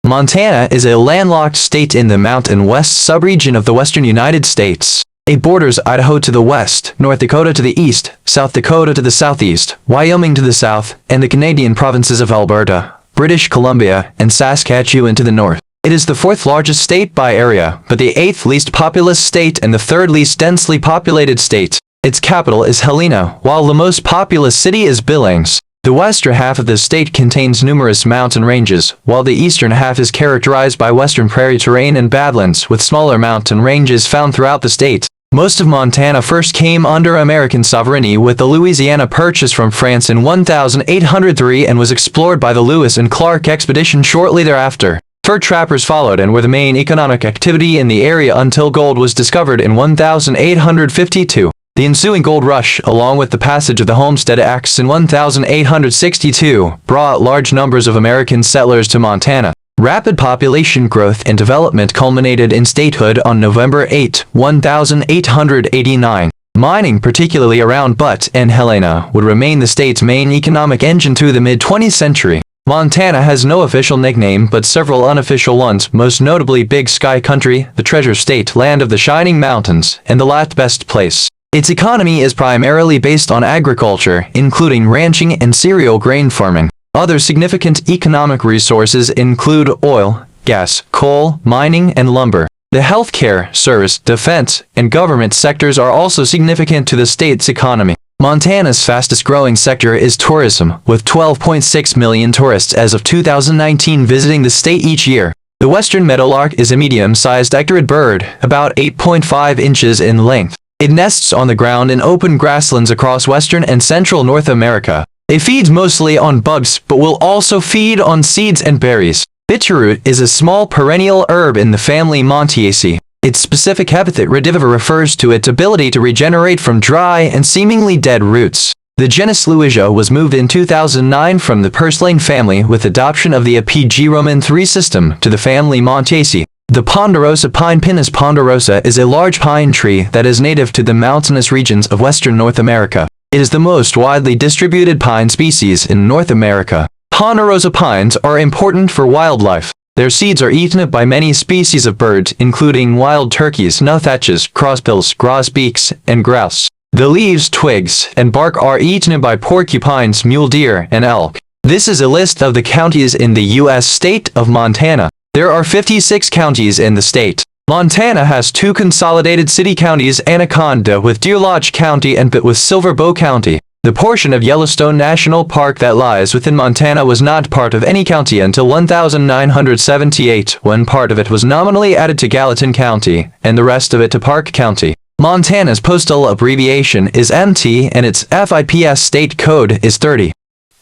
Montana is a landlocked state in the Mountain West subregion of the western United States. It borders Idaho to the west, North Dakota to the east, South Dakota to the southeast, Wyoming to the south, and the Canadian provinces of Alberta, British Columbia, and Saskatchewan to the north. It is the fourth largest state by area, but the eighth least populous state and the third least densely populated state. Its capital is Helena, while the most populous city is Billings. The western half of the state contains numerous mountain ranges, while the eastern half is characterized by western prairie terrain and badlands, with smaller mountain ranges found throughout the state. Most of Montana first came under American sovereignty with the Louisiana Purchase from France in 1803 and was explored by the Lewis and Clark expedition shortly thereafter. Fur trappers followed and were the main economic activity in the area until gold was discovered in 1852. The ensuing gold rush, along with the passage of the Homestead Acts in 1862, brought large numbers of American settlers to Montana. Rapid population growth and development culminated in statehood on November 8, 1889. Mining, particularly around Butte and Helena, would remain the state's main economic engine through the mid-20th century. Montana has no official nickname but several unofficial ones, most notably Big Sky Country, the Treasure State, Land of the Shining Mountains, and the Last Best Place. Its economy is primarily based on agriculture, including ranching and cereal grain farming. Other significant economic resources include oil, gas, coal, mining, and lumber. The healthcare, service, defense, and government sectors are also significant to the state's economy. Montana's fastest-growing sector is tourism, with 12.6 million tourists as of 2019 visiting the state each year. The western meadowlark is a medium-sized ectorid bird, about 8.5 inches in length. It nests on the ground in open grasslands across western and central North America. It feeds mostly on bugs, but will also feed on seeds and berries. Bitterroot is a small perennial herb in the family Montiaceae. Its specific epithet rediviva refers to its ability to regenerate from dry and seemingly dead roots. The genus Louisia was moved in 2009 from the purslane family with adoption of the Apig Roman III system to the family Montiaceae. The ponderosa pine Pinus ponderosa is a large pine tree that is native to the mountainous regions of western North America. It is the most widely distributed pine species in North America. Ponderosa pines are important for wildlife. Their seeds are eaten by many species of birds, including wild turkeys, nuthatches, crossbills, grosbeaks, and grouse. The leaves, twigs, and bark are eaten by porcupines, mule deer, and elk. This is a list of the counties in the U.S. state of Montana. There are 56 counties in the state. Montana has two consolidated city counties, Anaconda with Deer Lodge County and Butte with Silver Bow County. The portion of Yellowstone National Park that lies within Montana was not part of any county until 1978, when part of it was nominally added to Gallatin County, and the rest of it to Park County. Montana's postal abbreviation is MT and its FIPS state code is 30.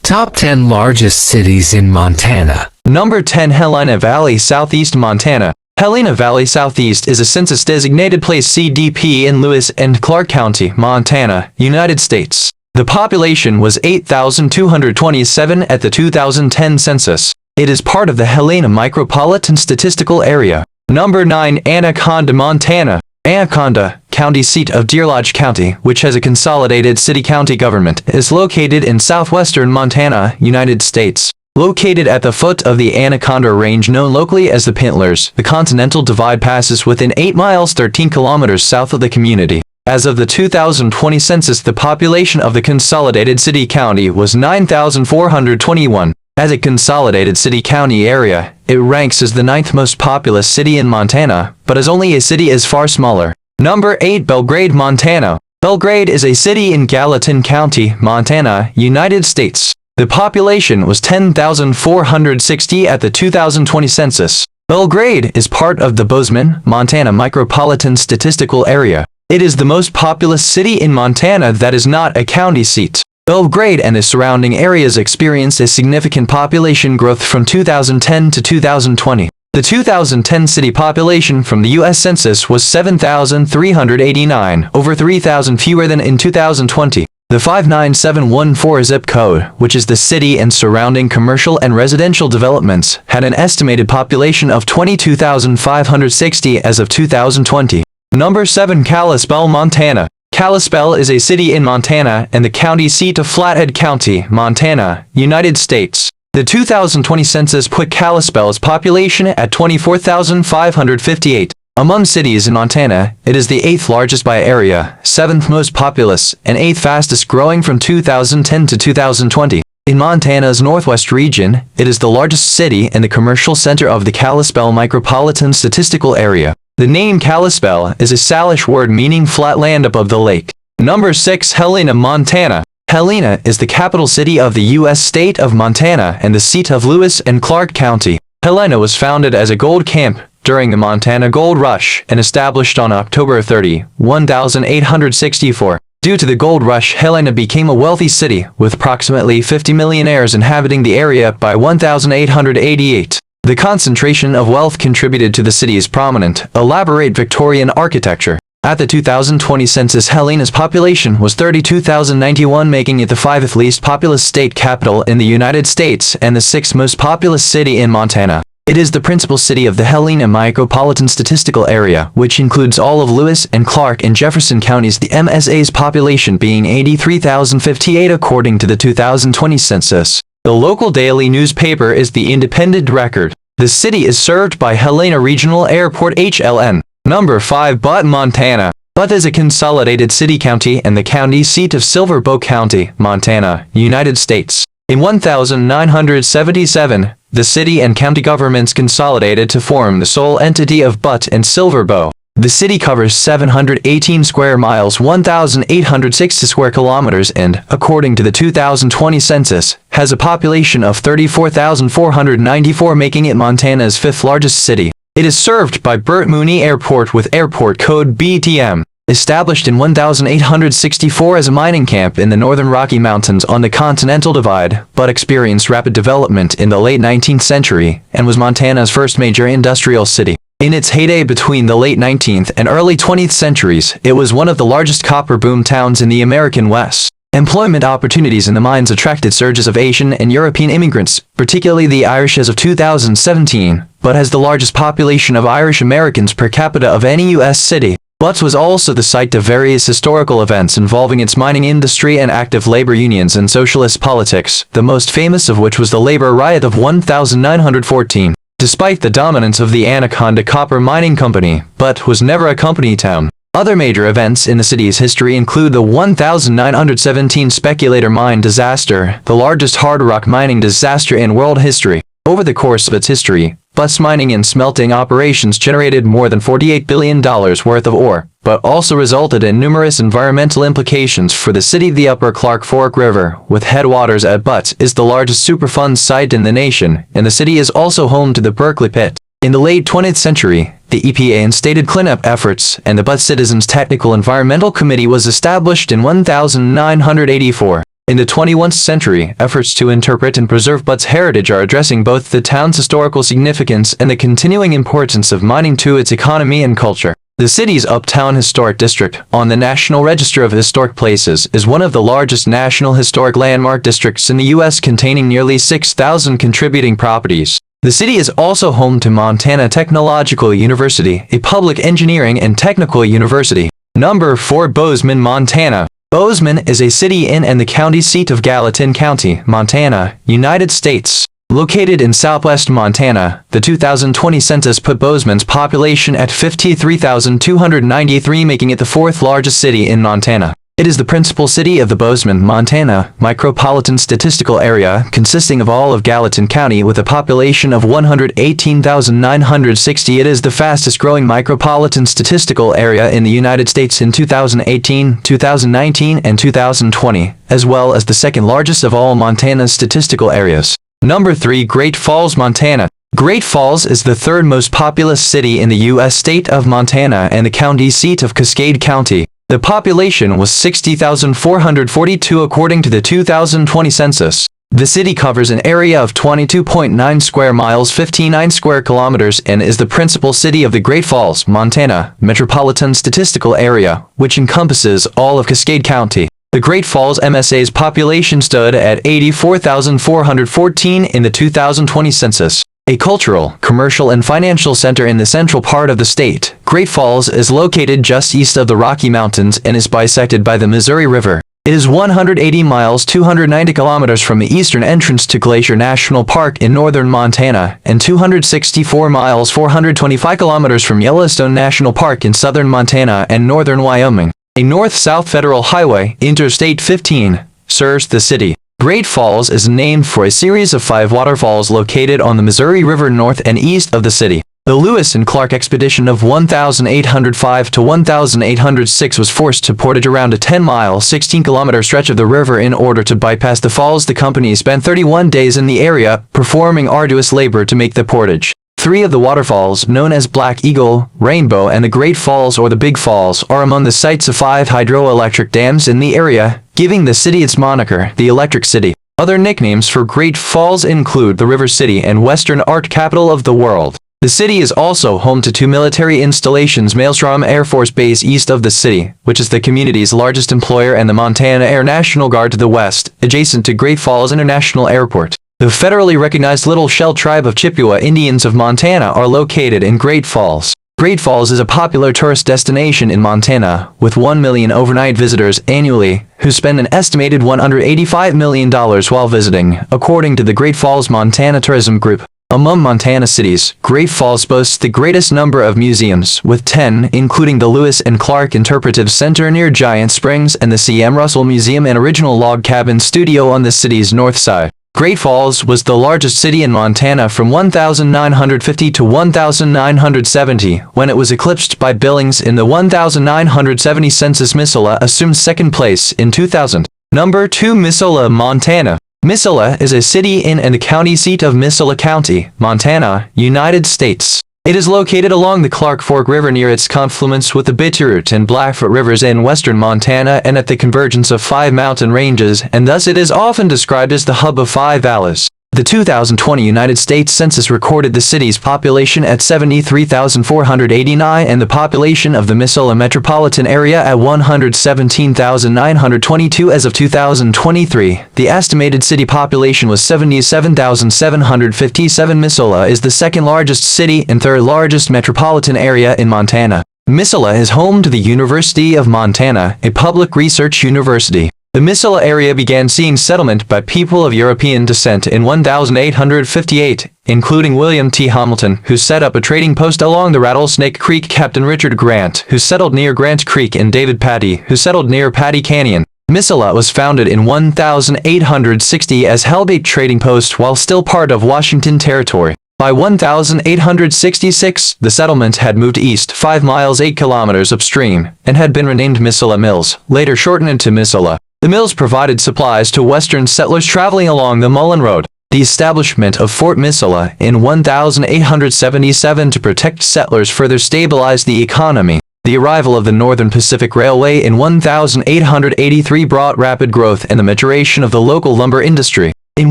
Top 10 largest cities in Montana. Number 10, Helena Valley, Southeast Montana. Helena Valley Southeast is a census-designated place CDP in Lewis and Clark County, Montana, United States. The population was 8,227 at the 2010 census. It is part of the Helena Micropolitan Statistical Area. Number 9, Anaconda, Montana. Anaconda, county seat of Deer Lodge County, which has a consolidated city-county government, is located in southwestern Montana, United States. Located at the foot of the Anaconda Range known locally as the Pintlers, the Continental Divide passes within 8 miles 13 kilometers south of the community. As of the 2020 census, the population of the consolidated city-county was 9,421. As a consolidated city-county area, it ranks as the 9th most populous city in Montana, but as only a city is far smaller. Number 8, Belgrade, Montana. Belgrade is a city in Gallatin County, Montana, United States. The population was 10,460 at the 2020 census. Belgrade is part of the Bozeman, Montana Micropolitan Statistical Area. It is the most populous city in Montana that is not a county seat. Belgrade and the surrounding areas experienced a significant population growth from 2010 to 2020. The 2010 city population from the U.S. Census was 7,389, over 3,000 fewer than in 2020. The 59714 zip code, which is the city and surrounding commercial and residential developments, had an estimated population of 22,560 as of 2020. Number 7. Kalispell, Montana. Kalispell is a city in Montana and the county seat of Flathead County, Montana, United States. The 2020 census put Kalispell's population at 24,558. Among cities in Montana, it is the 8th largest by area, 7th most populous, and 8th fastest growing from 2010 to 2020. In Montana's northwest region, it is the largest city and the commercial center of the Kalispell Micropolitan Statistical Area. The name Kalispell is a Salish word meaning flat land above the lake. Number 6. Helena, Montana. Helena is the capital city of the U.S. state of Montana and the seat of Lewis and Clark County. Helena was founded as a gold camp during the Montana Gold Rush and established on October 30, 1864. Due to the gold rush, Helena became a wealthy city, with approximately 50 millionaires inhabiting the area by 1888. The concentration of wealth contributed to the city's prominent, elaborate Victorian architecture. At the 2020 census, Helena's population was 32,091, making it the 5th least populous state capital in the United States and the 6th most populous city in Montana. It is the principal city of the Helena Micropolitan Statistical Area, which includes all of Lewis and Clark and Jefferson counties, the MSA's population being 83,058 according to the 2020 census. The local daily newspaper is the Independent Record. The city is served by Helena Regional Airport HLN. Number 5. Butte, Montana. Butte is a consolidated city-county and the county seat of Silver Bow County, Montana, United States. In 1977, the city and county governments consolidated to form the sole entity of Butte and Silver Bow. The city covers 718 square miles, 1,860 square kilometers, and, according to the 2020 census, has a population of 34,494, making it Montana's 5th largest city. It is served by Burt Mooney Airport with airport code BTM. Established in 1864 as a mining camp in the northern Rocky Mountains on the Continental Divide, Butte experienced rapid development in the late 19th century and was Montana's first major industrial city. In its heyday between the late 19th and early 20th centuries, it was one of the largest copper boom towns in the American West. Employment opportunities in the mines attracted surges of Asian and European immigrants, particularly the Irish as of 2017, Butte has the largest population of Irish Americans per capita of any U.S. city. Butte was also the site of various historical events involving its mining industry and active labor unions and socialist politics, the most famous of which was the labor riot of 1914. Despite the dominance of the Anaconda Copper Mining Company, Butte was never a company town. Other major events in the city's history include the 1917 Speculator Mine disaster, the largest hard rock mining disaster in world history. Over the course of its history, Butte's mining and smelting operations generated more than $48 billion worth of ore, but also resulted in numerous environmental implications for the city. The Upper Clark Fork River, with headwaters at Butte, is the largest Superfund site in the nation, and the city is also home to the Berkeley Pit. In the late 20th century, the EPA instated cleanup efforts, and the Butte Citizens Technical Environmental Committee was established in 1984. In the 21st century, efforts to interpret and preserve Butte's heritage are addressing both the town's historical significance and the continuing importance of mining to its economy and culture. The city's Uptown Historic District, on the National Register of Historic Places, is one of the largest National Historic Landmark Districts in the U.S., containing nearly 6,000 contributing properties. The city is also home to Montana Technological University, a public engineering and technical university. Number 4. Bozeman, Montana. Bozeman is a city in and the county seat of Gallatin County, Montana, United States. Located in southwest Montana, the 2020 census put Bozeman's population at 53,293, making it the 4th largest city in Montana. It is the principal city of the Bozeman, Montana Micropolitan Statistical Area, consisting of all of Gallatin County with a population of 118,960. It is the fastest growing micropolitan statistical area in the United States in 2018, 2019, and 2020, as well as the 2nd largest of all Montana's statistical areas. Number 3. Great Falls, Montana. Great Falls is the 3rd most populous city in the U.S. state of Montana and the county seat of Cascade County. The population was 60,442 according to the 2020 census. The city covers an area of 22.9 square miles, 59 square kilometers, and is the principal city of the Great Falls, Montana Metropolitan Statistical Area, which encompasses all of Cascade County. The Great Falls MSA's population stood at 84,414 in the 2020 census. A cultural, commercial, and financial center in the central part of the state, Great Falls is located just east of the Rocky Mountains and is bisected by the Missouri River. It is 180 miles 290 kilometers from the eastern entrance to Glacier National Park in northern Montana and 264 miles 425 kilometers from Yellowstone National Park in southern Montana and northern Wyoming. A north-south federal highway, Interstate 15, serves the city. Great Falls is named for a series of 5 waterfalls located on the Missouri River north and east of the city. The Lewis and Clark expedition of 1805 to 1806 was forced to portage around a 10-mile, 16-kilometer stretch of the river in order to bypass the falls. The company spent 31 days in the area, performing arduous labor to make the portage. 3 of the waterfalls, known as Black Eagle, Rainbow, and the Great Falls or the Big Falls, are among the sites of 5 hydroelectric dams in the area, giving the city its moniker, the Electric City. Other nicknames for Great Falls include the River City and Western Art Capital of the World. The city is also home to 2 military installations: Maelstrom Air Force Base east of the city, which is the community's largest employer, and the Montana Air National Guard to the west, adjacent to Great Falls International Airport. The federally recognized Little Shell Tribe of Chippewa Indians of Montana are located in Great Falls. Great Falls is a popular tourist destination in Montana, with 1 million overnight visitors annually, who spend an estimated $185 million while visiting, according to the Great Falls Montana Tourism Group. Among Montana cities, Great Falls boasts the greatest number of museums, with 10, including the Lewis and Clark Interpretive Center near Giant Springs and the C.M. Russell Museum and Original Log Cabin Studio on the city's north side. Great Falls was the largest city in Montana from 1950 to 1970, when it was eclipsed by Billings in the 1970 census. Missoula assumed second place in 2000. Number 2. Missoula, Montana. Missoula is a city in and the county seat of Missoula County, Montana, United States. It is located along the Clark Fork River near its confluence with the Bitterroot and Blackfoot Rivers in western Montana and at the convergence of 5 mountain ranges, and thus it is often described as the hub of 5 valleys. The 2020 United States Census recorded the city's population at 73,489 and the population of the Missoula metropolitan area at 117,922 as of 2023. The estimated city population was 77,757. Missoula is the second largest city and third largest metropolitan area in Montana. Missoula is home to the University of Montana, a public research university. The Missoula area began seeing settlement by people of European descent in 1858, including William T. Hamilton, who set up a trading post along the Rattlesnake Creek, Captain Richard Grant, who settled near Grant Creek, and David Patty, who settled near Patty Canyon. Missoula was founded in 1860 as Hellgate Trading Post while still part of Washington Territory. By 1866, the settlement had moved east 5 miles 8 kilometers upstream and had been renamed Missoula Mills, later shortened into Missoula. The mills provided supplies to western settlers traveling along the Mullen Road. The establishment of Fort Missoula in 1877 to protect settlers further stabilized the economy. The arrival of the Northern Pacific Railway in 1883 brought rapid growth and the maturation of the local lumber industry. In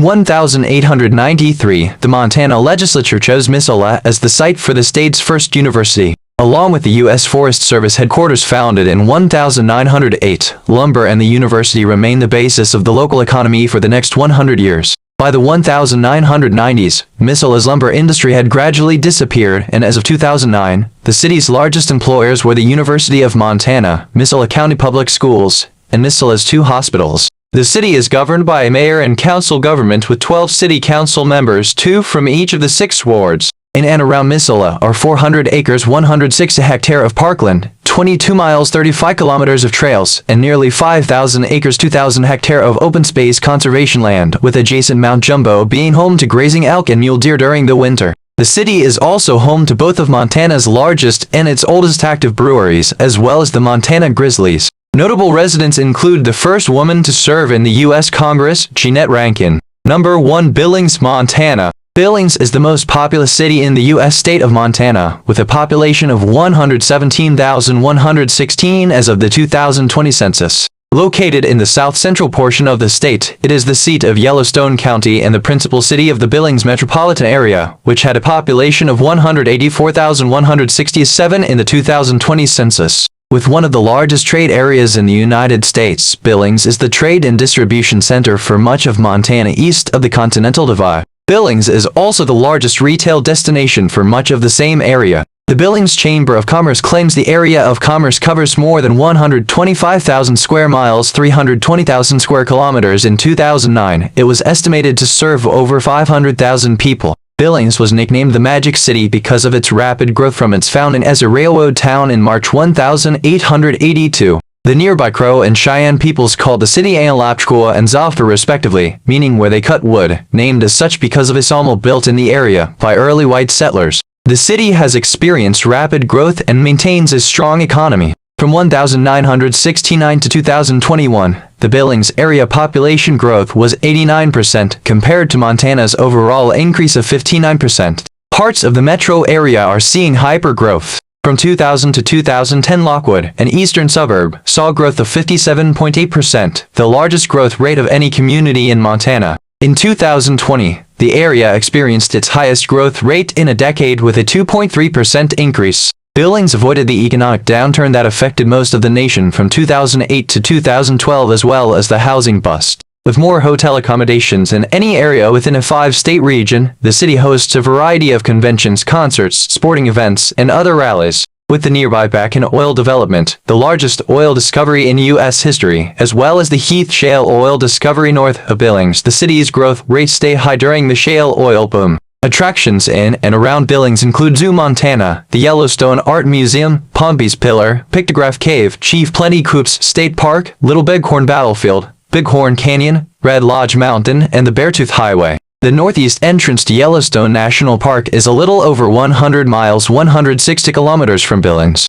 1893, the Montana legislature chose Missoula as the site for the state's first university. Along with the U.S. Forest Service headquarters founded in 1908, lumber and the university remained the basis of the local economy for the next 100 years. By the 1990s, Missoula's lumber industry had gradually disappeared, and as of 2009, the city's largest employers were the University of Montana, Missoula County Public Schools, and Missoula's 2 hospitals. The city is governed by a mayor and council government with 12 city council members, 2 from each of the 6 wards. In and around Missoula are 400 acres 106 hectare of parkland, 22 miles 35 kilometers of trails, and nearly 5,000 acres 2,000 hectare of open space conservation land, with adjacent Mount Jumbo being home to grazing elk and mule deer during the winter. The city is also home to both of Montana's largest and its oldest active breweries, as well as the Montana Grizzlies. Notable residents include the first woman to serve in the U.S. Congress, Jeanette Rankin. Number 1. Billings, Montana. Billings is the most populous city in the U.S. state of Montana, with a population of 117,116 as of the 2020 census. Located in the south-central portion of the state, it is the seat of Yellowstone County and the principal city of the Billings metropolitan area, which had a population of 184,167 in the 2020 census. With one of the largest trade areas in the United States, Billings is the trade and distribution center for much of Montana east of the Continental Divide. Billings is also the largest retail destination for much of the same area. The Billings Chamber of Commerce claims the area of commerce covers more than 125,000 square miles, 320,000 square kilometers. In 2009, it was estimated to serve over 500,000 people. Billings was nicknamed the Magic City because of its rapid growth from its founding as a railroad town in March 1882. The nearby Crow and Cheyenne peoples called the city Alapchua and Zafta respectively, meaning where they cut wood, named as such because of a sawmill built in the area by early white settlers. The city has experienced rapid growth and maintains a strong economy. From 1969 to 2021, the Billings area population growth was 89% compared to Montana's overall increase of 59%. Parts of the metro area are seeing hyper-growth. From 2000 to 2010, Lockwood, an eastern suburb, saw growth of 57.8%, the largest growth rate of any community in Montana. In 2020, the area experienced its highest growth rate in a decade with a 2.3% increase. Billings avoided the economic downturn that affected most of the nation from 2008 to 2012 as well as the housing bust. With more hotel accommodations in any area within a 5-state region, the city hosts a variety of conventions, concerts, sporting events, and other rallies. With the nearby Bakken oil development, the largest oil discovery in U.S. history, as well as the Heath Shale oil discovery north of Billings, the city's growth rates stay high during the shale oil boom. Attractions in and around Billings include Zoo Montana, the Yellowstone Art Museum, Pompey's Pillar, Pictograph Cave, Chief Plenty Coups State Park, Little Bighorn Battlefield, Bighorn Canyon, Red Lodge Mountain, and the Beartooth Highway. The northeast entrance to Yellowstone National Park is a little over 100 miles 160 kilometers from Billings.